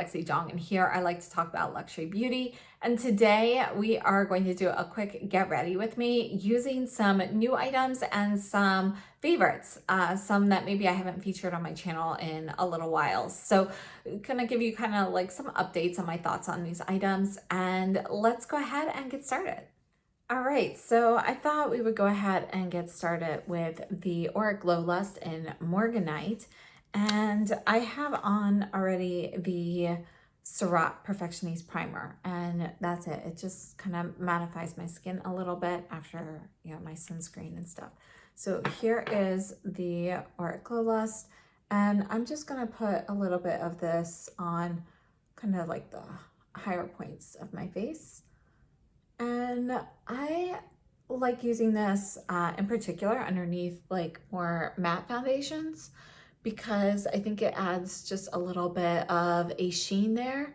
Lexi Jong, and here I like to talk about luxury beauty. And today we are going to do a quick get ready with me using some new items and some favorites, some that maybe I haven't featured on my channel in a little while. So gonna give you kind of like some updates on my thoughts on these items, and let's go ahead and get started. All right, so I thought we would go ahead and get started with the Auric Glow Lust in Morganite. And I have on already the Surratt Perfectionist Primer, and that's it. It just kind of mattifies my skin a little bit after, my sunscreen and stuff. So here is the Auric Glow Lust, and I'm just gonna put a little bit of this on kind of like the higher points of my face. And I like using this in particular underneath like more matte foundations because I think it adds just a little bit of a sheen there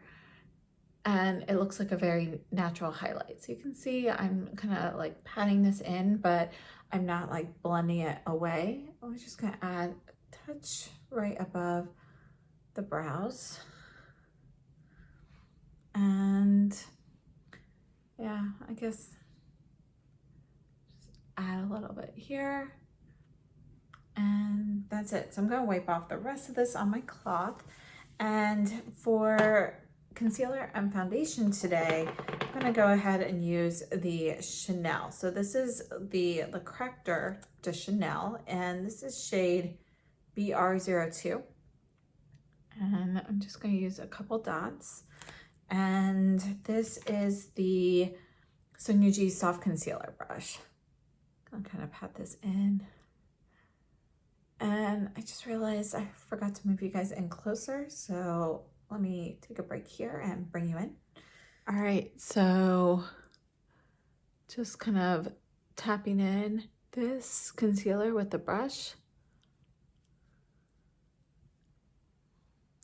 and it looks like a very natural highlight. So you can see I'm kind of like patting this in, but I'm not like blending it away. I'm just gonna add a touch right above the brows. And yeah, I guess just add a little bit here. And that's it. So I'm gonna wipe off the rest of this on my cloth. And for concealer and foundation today, I'm gonna go ahead and use the Chanel. So this is the Corrector de Chanel, and this is shade BR02. And I'm just gonna use a couple dots. And this is the Sonuji Soft Concealer Brush. I'll kind of pat this in. And I just realized I forgot to move you guys in closer. So let me take a break here and bring you in. All right, so just kind of tapping in this concealer with the brush.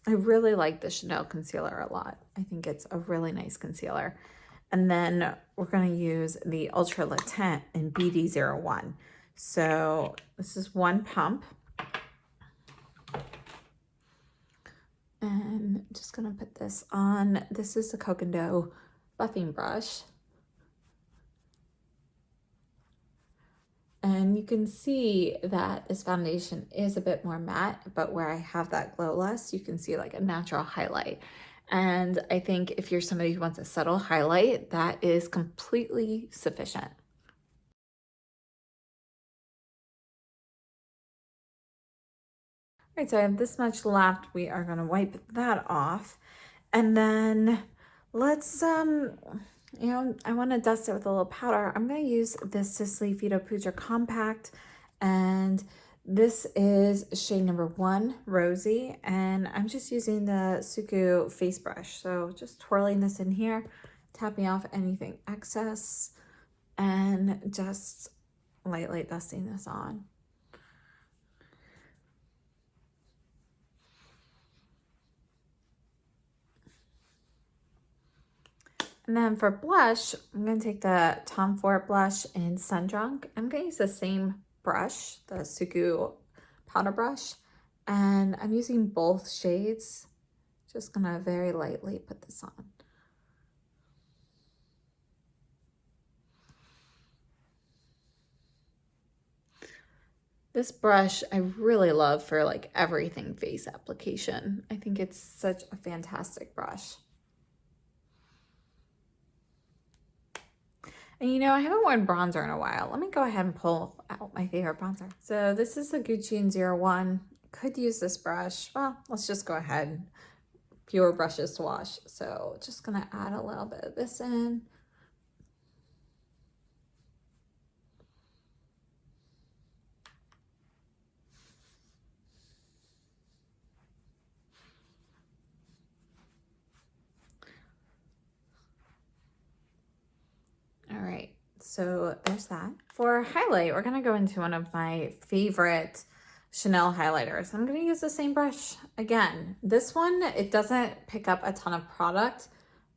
I really like the Chanel concealer a lot. I think it's a really nice concealer. And then we're going to use the Ultra Le Teint in BD01. So this is one pump. And I'm just going to put this on. This is the Cocondo buffing brush. And you can see that this foundation is a bit more matte, but where I have that Glow Lust, you can see like a natural highlight. And I think if you're somebody who wants a subtle highlight, that is completely sufficient. All right, so I have this much left. We are gonna wipe that off. And then let's, I wanna dust it with a little powder. I'm gonna use this Sisley Vito Poudre Compact, and this is shade number 1, Rosy, and I'm just using the Suku face brush. So just twirling this in here, tapping off anything excess, and just lightly dusting this on. And then for blush, I'm going to take the Tom Ford blush in Sun Drunk. I'm going to use the same brush, the Suku powder brush, and I'm using both shades. Just going to very lightly put this on. This brush I really love for like everything face application. I think it's such a fantastic brush. And I haven't worn bronzer in a while. Let me go ahead and pull out my favorite bronzer. So this is the Gucci in 01. Could use this brush. Well, let's just go ahead. Fewer brushes to wash. So just gonna add a little bit of this in. All right, so there's that. For highlight, we're gonna go into one of my favorite Chanel highlighters. I'm gonna use the same brush again. This one, it doesn't pick up a ton of product.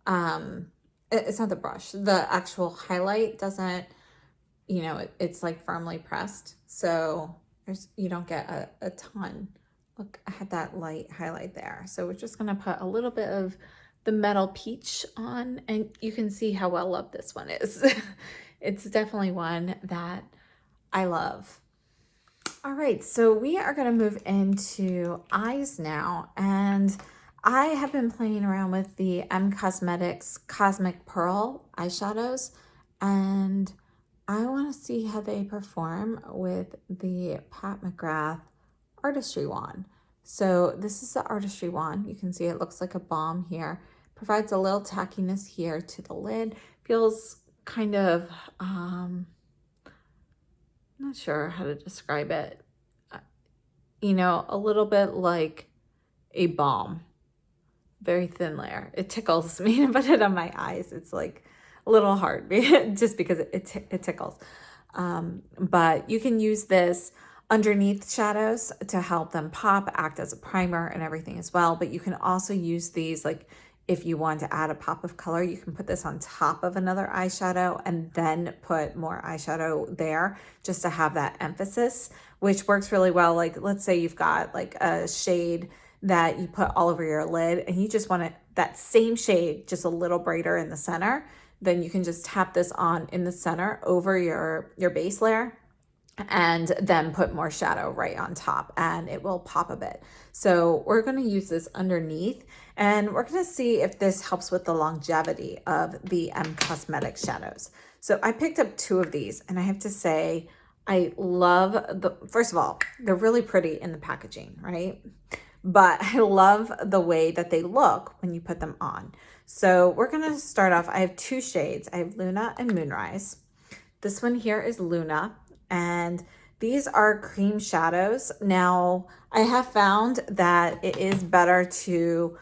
It's not the brush. The actual highlight doesn't, it's like firmly pressed. So you don't get a ton look, I had that light highlight there. So we're just gonna put a little bit of the Metal Peach on, and you can see how well loved this one is. It's definitely one that I love. All right, so we are gonna move into eyes now, and I have been playing around with the M Cosmetics Cosmic Pearl eyeshadows, and I wanna see how they perform with the Pat McGrath Artistry Wand. So this is the Artistry Wand. You can see it looks like a bomb here. Provides a little tackiness here to the lid. Feels kind of, not sure how to describe it. You know, a little bit like a balm. Very thin layer. It tickles me to put it on my eyes. It's like a little hard just because it tickles. But you can use this underneath shadows to help them pop, act as a primer and everything as well. But you can also use these, like if you want to add a pop of color, you can put this on top of another eyeshadow and then put more eyeshadow there just to have that emphasis, which works really well. Like let's say you've got like a shade that you put all over your lid and you just want it, that same shade, just a little brighter in the center, then you can just tap this on in the center over your base layer and then put more shadow right on top and it will pop a bit. So we're going to use this underneath and we're going to see if this helps with the longevity of the M Cosmetics shadows. So I picked up 2 of these and I have to say, I love first of all, they're really pretty in the packaging, right? But I love the way that they look when you put them on. So we're going to start off. I have 2 shades. I have Luna and Moonrise. This one here is Luna, and these are cream shadows. Now, I have found that it is better to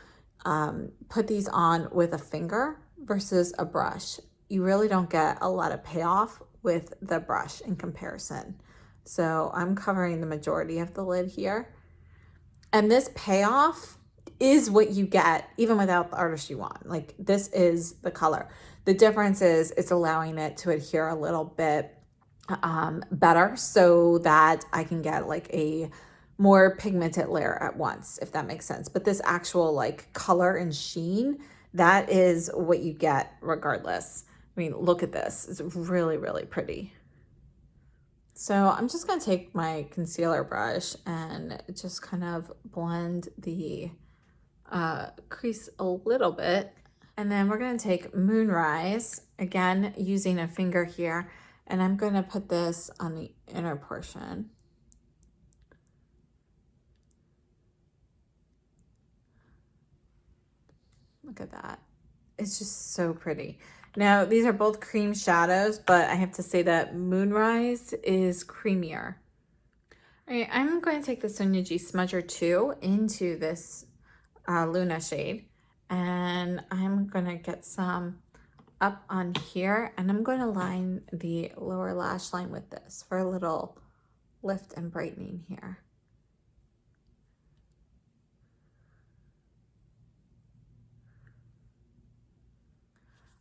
put these on with a finger versus a brush. You really don't get a lot of payoff with the brush in comparison. So I'm covering the majority of the lid here. And this payoff is what you get even without the artistry wand. Like this is the color. The difference is it's allowing it to adhere a little bit better so that I can get like a more pigmented layer at once, if that makes sense. But this actual like color and sheen, that is what you get regardless. I mean, look at this. It's really, really pretty. So I'm just going to take my concealer brush and just kind of blend the crease a little bit. And then we're going to take Moonrise, again, using a finger here. And I'm going to put this on the inner portion. Look at that. It's just so pretty. Now, these are both cream shadows, but I have to say that Moonrise is creamier. All right, I'm going to take the Sonia G Smudger 2 into this Luna shade, and I'm going to get some up on here, and I'm going to line the lower lash line with this for a little lift and brightening here.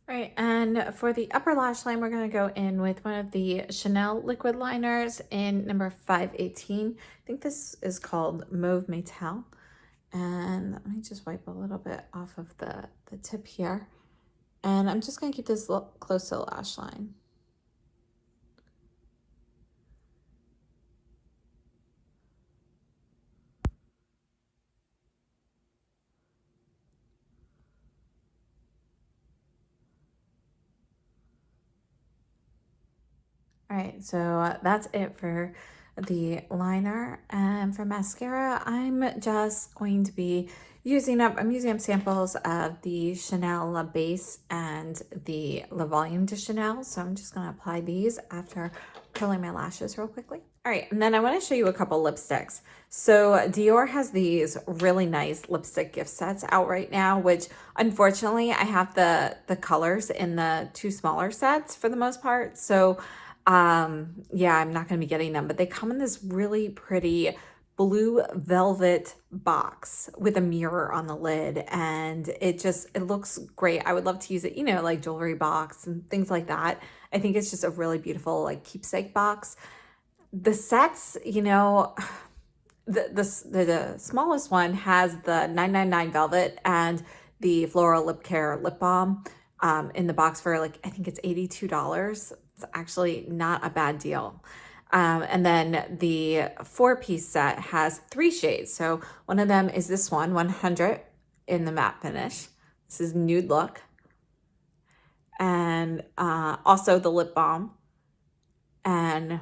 All right, and for the upper lash line, we're going to go in with one of the Chanel liquid liners in number 518. I think this is called Mauve Metal. And let me just wipe a little bit off of the tip here. And I'm just going to keep this close to the lash line. All right, so that's it for the liner. And for mascara, I'm just going to be I'm using up samples of the Chanel La Base and the La Volume de Chanel. So I'm just going to apply these after curling my lashes real quickly. All right, and then I want to show you a couple lipsticks. So Dior has these really nice lipstick gift sets out right now, which unfortunately I have the colors in the 2 smaller sets for the most part. So yeah, I'm not going to be getting them, but they come in this really pretty blue velvet box with a mirror on the lid, and it looks great. I would love to use it, you know, like jewelry box and things like that. I think it's just a really beautiful like keepsake box. The sets, you know, The smallest one has the 999 Velvet and the Floral Lip Care Lip Balm in the box for like, I think it's $82. It's actually not a bad deal. And then the 4-piece set has 3 shades. So one of them is this one, 100 in the matte finish. This is Nude Look. And also the lip balm. And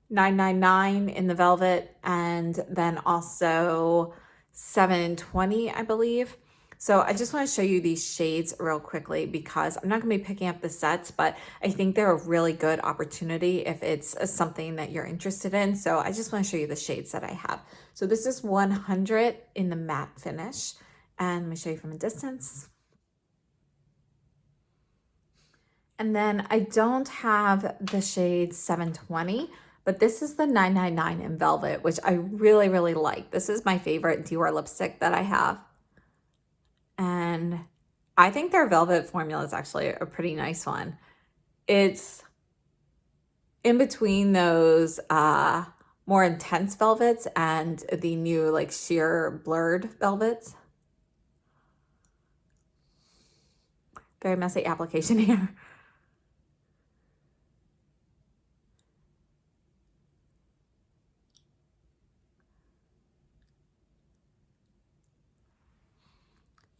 999 in the velvet, and then also 720, I believe. So I just want to show you these shades real quickly because I'm not going to be picking up the sets, but I think they're a really good opportunity if it's something that you're interested in. So I just want to show you the shades that I have. So this is 100 in the matte finish, and let me show you from a distance. And then I don't have the shade 720, but this is the 999 in Velvet, which I really, really like. This is my favorite Dior lipstick that I have. And I think their Velvet formula is actually a pretty nice one. It's in between those more intense velvets and the new like sheer blurred velvets. Very messy application here.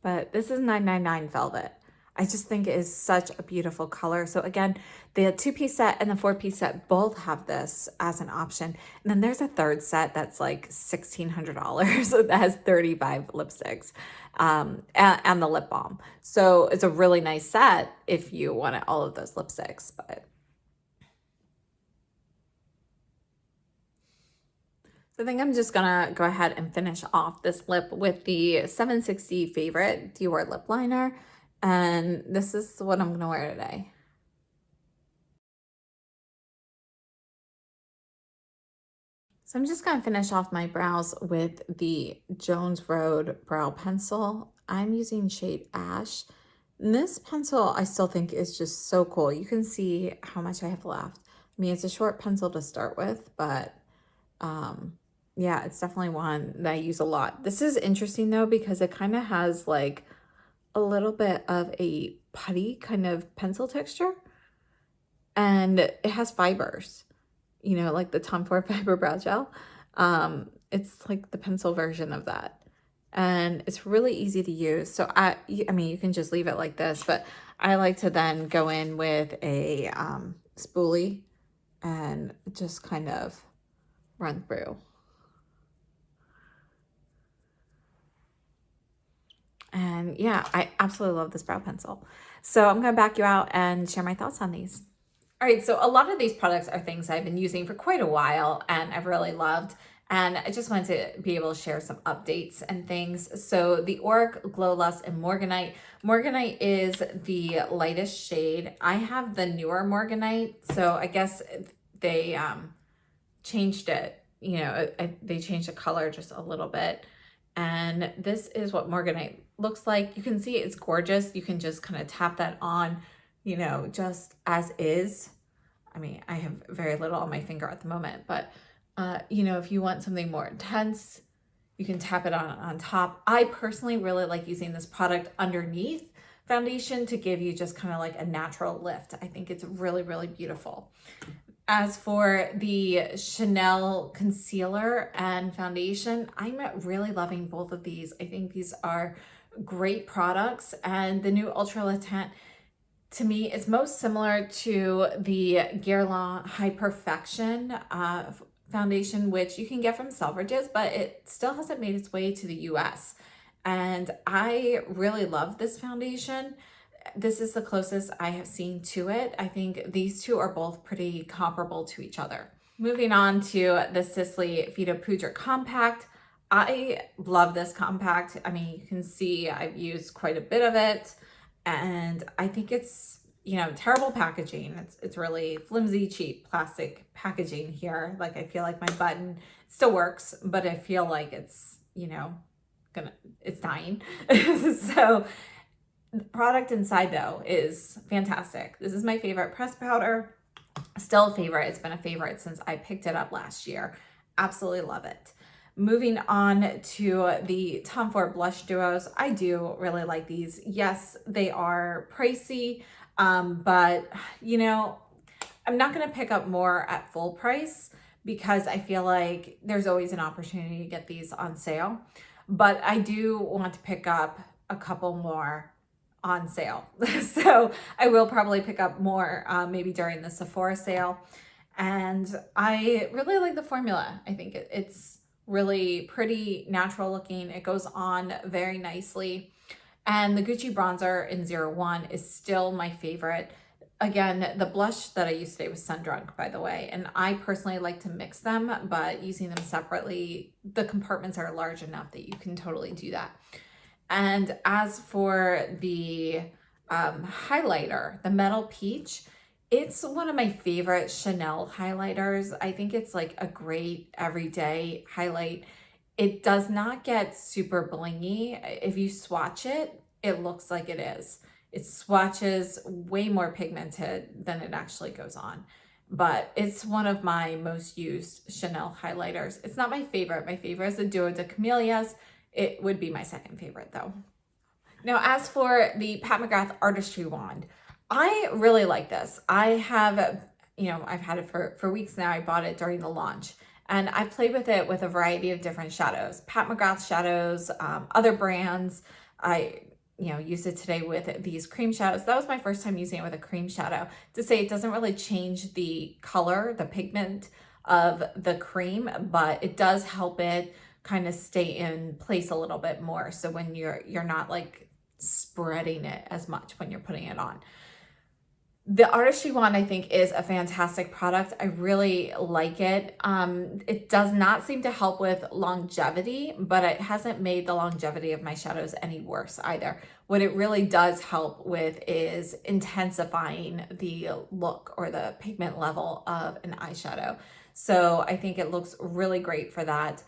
But this is 999 Velvet. I just think it is such a beautiful color. So again, the 2-piece set and the 4-piece set both have this as an option. And then there's a third set that's like $1,600 that has 35 lipsticks and the lip balm. So it's a really nice set if you wanted all of those lipsticks. But so I think I'm just gonna go ahead and finish off this lip with the 760 Favorite Dior lip liner. And this is what I'm gonna wear today. So I'm just gonna finish off my brows with the Jones Road Brow Pencil. I'm using shade Ash. And this pencil I still think is just so cool. You can see how much I have left. I mean, it's a short pencil to start with, but yeah, it's definitely one that I use a lot. This is interesting though, because it kind of has like a little bit of a putty kind of pencil texture, and it has fibers, you know, like the Tom Ford Fiber Brow Gel. It's like the pencil version of that. And it's really easy to use. So I mean, you can just leave it like this, but I like to then go in with a spoolie and just kind of run through. And yeah, I absolutely love this brow pencil. So I'm gonna back you out and share my thoughts on these. All right, so a lot of these products are things I've been using for quite a while and I've really loved. And I just wanted to be able to share some updates and things. So the Auric Glow Lust and Morganite. Morganite is the lightest shade. I have the newer Morganite, so I guess they changed it. You know, they changed the color just a little bit. And this is what Morganite looks like. You can see it's gorgeous. You can just kind of tap that on, you know, just as is. I mean, I have very little on my finger at the moment, but you know, if you want something more intense, you can tap it on top. I personally really like using this product underneath foundation to give you just kind of like a natural lift. I think it's really, really beautiful. As for the Chanel concealer and foundation, I'm really loving both of these. I think these are great products, and the new Ultra Le Teint, to me, is most similar to the Guerlain High Perfection foundation, which you can get from Selfridges, but it still hasn't made its way to the US. And I really love this foundation. This is the closest I have seen to it. I think these two are both pretty comparable to each other. Moving on to the Sisley Vita Poudre Compact. I love this compact. I mean, you can see I've used quite a bit of it, and I think it's, you know, terrible packaging. It's really flimsy, cheap plastic packaging here. Like, I feel like my button still works, but I feel like it's, you know, it's dying. So the product inside though is fantastic. This is my favorite pressed powder. Still a favorite. It's been a favorite since I picked it up last year. Absolutely love it. Moving on to the Tom Ford blush duos. I do really like these. Yes, they are pricey, but you know, I'm not going to pick up more at full price because I feel like there's always an opportunity to get these on sale. But I do want to pick up a couple more on sale. So I will probably pick up more maybe during the Sephora sale. And I really like the formula. I think it's really pretty natural looking. It goes on very nicely. And the Gucci bronzer in 01 is still my favorite. Again, the blush that I used today was Sun Drunk, by the way. And I personally like to mix them, but using them separately, the compartments are large enough that you can totally do that. And as for the highlighter, the Metal Peach, it's one of my favorite Chanel highlighters. I think it's like a great everyday highlight. It does not get super blingy. If you swatch it, it looks like it is. It swatches way more pigmented than it actually goes on. But it's one of my most used Chanel highlighters. It's not my favorite. My favorite is the Duo de Camellias. It would be my second favorite though. Now, as for the Pat McGrath Artistry Wand, I really like this. I have, you know, I've had it for weeks now. I bought it during the launch. And I played with it with a variety of different shadows. Pat McGrath shadows, other brands. I, you know, used it today with these cream shadows. That was my first time using it with a cream shadow. To say it doesn't really change the color, the pigment of the cream, but it does help it kind of stay in place a little bit more. So when you're not like spreading it as much when you're putting it on. The Artistry Wand, I think, is a fantastic product. I really like it. It does not seem to help with longevity, but it hasn't made the longevity of my shadows any worse either. What it really does help with is intensifying the look or the pigment level of an eyeshadow. So I think it looks really great for that.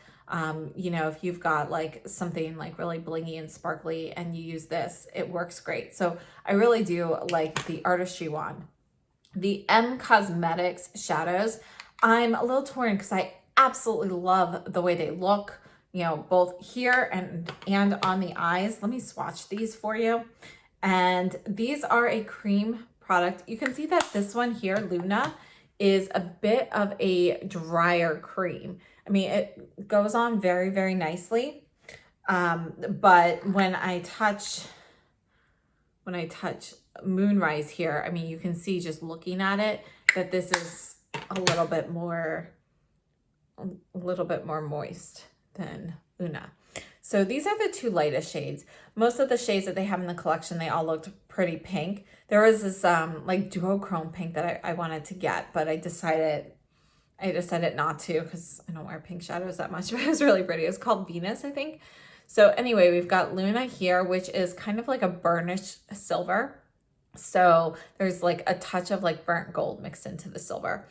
You know, if you've got like something like really blingy and sparkly and you use this, it works great. So I really do like the Artistry Wand. The M Cosmetics shadows, I'm a little torn because I absolutely love the way they look, you know, both here and on the eyes. Let me swatch these for you. And these are a cream product. You can see that this one here, Luna, is a bit of a drier cream. I mean, it goes on very, very nicely. But when I touch Moonrise here, I mean, you can see just looking at it that this is a little bit more moist than Luna. So these are the two lightest shades. Most of the shades that they have in the collection, they all looked pretty pink. There was this like duochrome pink that I wanted to get, but I decided not to because I don't wear pink shadows that much, but it was really pretty. It's called Venus, I think. So anyway, we've got Luna here, which is kind of like a burnished silver. So there's like a touch of like burnt gold mixed into the silver.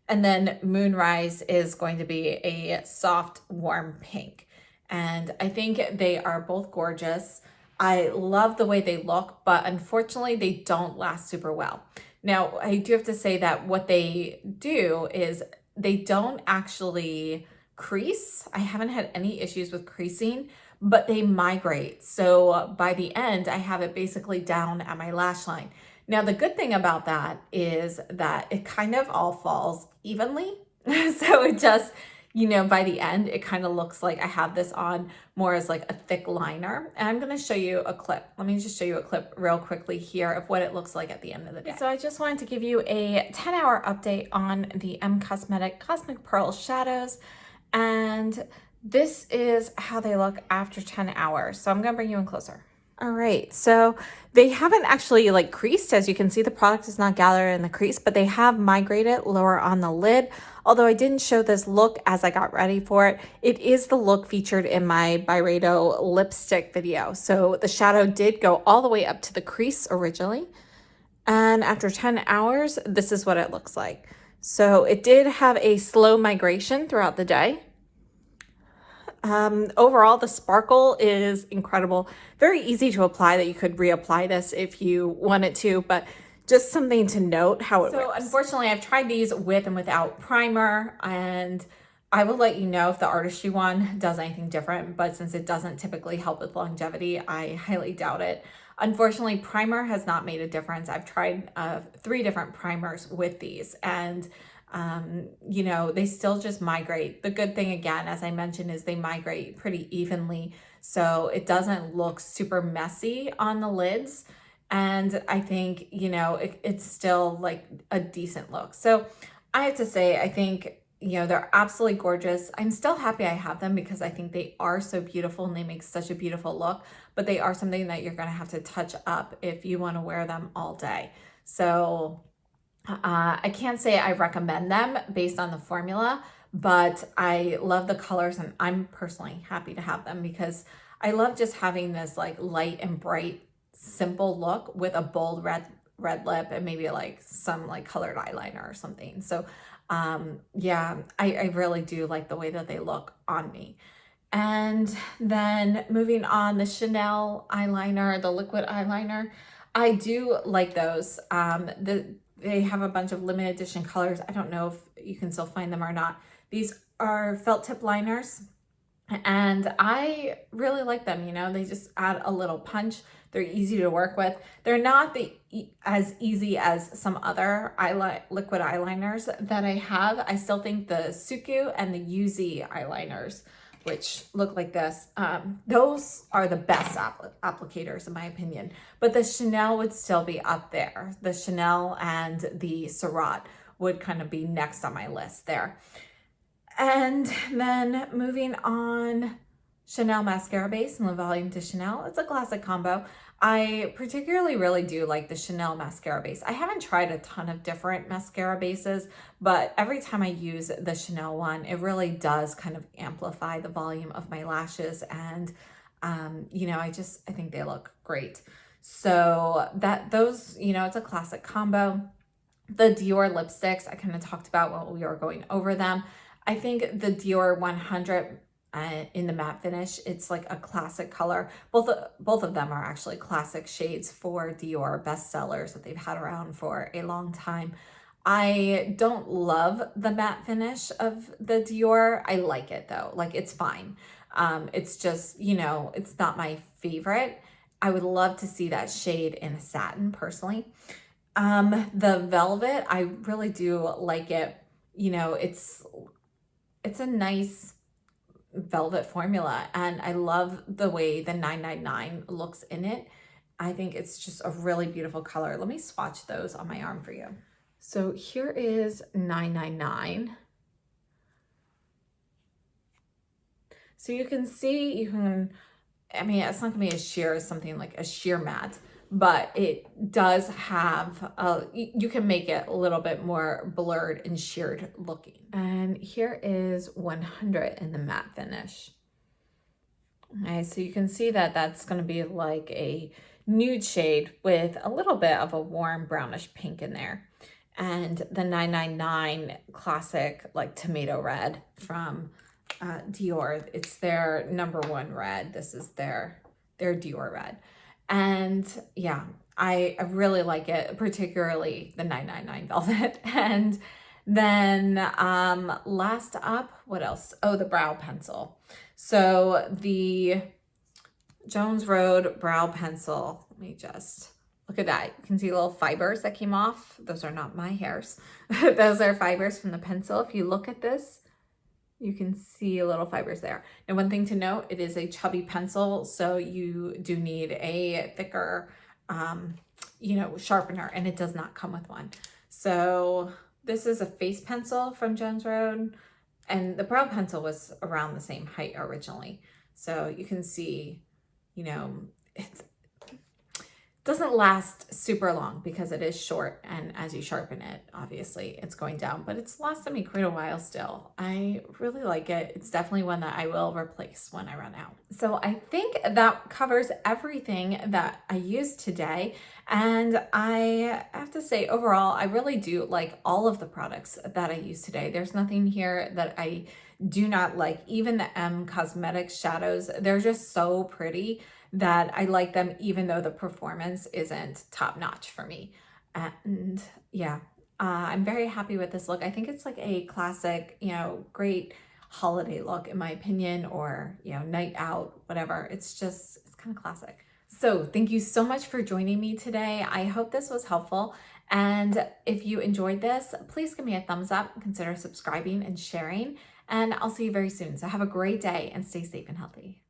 And then Moonrise is going to be a soft, warm pink. And I think they are both gorgeous. I love the way they look, but unfortunately they don't last super well. Now, I do have to say that what they do is they don't actually crease. I haven't had any issues with creasing, but they migrate. So by the end, I have it basically down at my lash line. Now, the good thing about that is that it kind of all falls evenly. So it just, you know, by the end, it kind of looks like I have this on more as like a thick liner. And I'm going to show you a clip. Let me just show you a clip real quickly here of what it looks like at the end of the day. So I just wanted to give you a 10-hour update on the M Cosmetic Cosmic Pearl shadows. And this is how they look after 10 hours. So I'm going to bring you in closer. All right, so they haven't actually like creased. As you can see, the product is not gathered in the crease, but they have migrated lower on the lid. Although I didn't show this look as I got ready for it, it is the look featured in my Byredo lipstick video. So the shadow did go all the way up to the crease originally. And after 10 hours, this is what it looks like. So it did have a slow migration throughout the day. Overall, the sparkle is incredible. Very easy to apply that you could reapply this if you wanted to, but just something to note how it works. So unfortunately, I've tried these with and without primer, and I will let you know if the artistry one does anything different, but since it doesn't typically help with longevity, I highly doubt it. Unfortunately, primer has not made a difference. I've tried 3 different primers with these, and you know, they still just migrate. The good thing, again, as I mentioned, is they migrate pretty evenly, so it doesn't look super messy on the lids. And I think, you know, it's still like a decent look. So I have to say, I think, you know, they're absolutely gorgeous. I'm still happy I have them because I think they are so beautiful and they make such a beautiful look, but they are something that you're going to have to touch up if you want to wear them all day. So I can't say I recommend them based on the formula, but I love the colors and I'm personally happy to have them because I love just having this like light and bright, simple look with a bold red lip and maybe like some like colored eyeliner or something. So yeah, I really do like the way that they look on me. And then moving on, the Chanel eyeliner, the liquid eyeliner, I do like those. They have a bunch of limited edition colors. I don't know if you can still find them or not. These are felt tip liners and I really like them. You know, they just add a little punch. They're easy to work with. They're not as easy as some other liquid eyeliners that I have. I still think the Suku and the Yuzi eyeliners, which look like this, those are the best applicators in my opinion. But the Chanel would still be up there. The Chanel and the Surratt would kind of be next on my list there. And then moving on, Chanel mascara base and the Volume de Chanel. It's a classic combo. I particularly really do like the Chanel mascara base. I haven't tried a ton of different mascara bases, but every time I use the Chanel one, it really does kind of amplify the volume of my lashes. And, you know, I think they look great. So those, you know, it's a classic combo. The Dior lipsticks, I kind of talked about while we were going over them. I think the Dior 100 in the matte finish, it's like a classic color. Both of them are actually classic shades for Dior bestsellers that they've had around for a long time. I don't love the matte finish of the Dior. I like it though, like it's fine. It's just, you know, it's not my favorite. I would love to see that shade in a satin personally. The velvet, I really do like it. You know, it's a nice velvet formula and I love the way the 999 looks in it. I think it's just a really beautiful color. Let me swatch those on my arm for you. So here is 999. So you can see, I mean, it's not gonna be as sheer as something like a sheer matte, but it does have, you can make it a little bit more blurred and sheared looking. And here is 100 in the matte finish. Okay, so you can see that that's going to be like a nude shade with a little bit of a warm brownish pink in there. And the 999 classic like tomato red from Dior, it's their #1 red. This is their Dior red. And yeah, I really like it, particularly the 999 velvet. And then last up, what else? Oh, the brow pencil. So the Jones Road brow pencil, let me just look at that. You can see little fibers that came off. Those are not my hairs. Those are fibers from the pencil. If you look at this, you can see little fibers there. Now, one thing to note, it is a chubby pencil, so you do need a thicker, you know, sharpener, and it does not come with one. So this is a face pencil from Jones Road, and the brow pencil was around the same height originally. So you can see, you know, it doesn't last super long because it is short, and as you sharpen it, obviously it's going down, but it's lasted me quite a while still. I really like it. It's definitely one that I will replace when I run out. So I think that covers everything that I used today. And I have to say, overall, I really do like all of the products that I used today. There's nothing here that I do not like. Even the M Cosmetics shadows, they're just so pretty that I like them even though the performance isn't top notch for me. And yeah, I'm very happy with this look. I think it's like a classic, you know, great holiday look in my opinion, or, you know, night out, whatever. It's kind of classic. So thank you so much for joining me today. I hope this was helpful. And if you enjoyed this, please give me a thumbs up, consider subscribing and sharing, and I'll see you very soon. So have a great day and stay safe and healthy.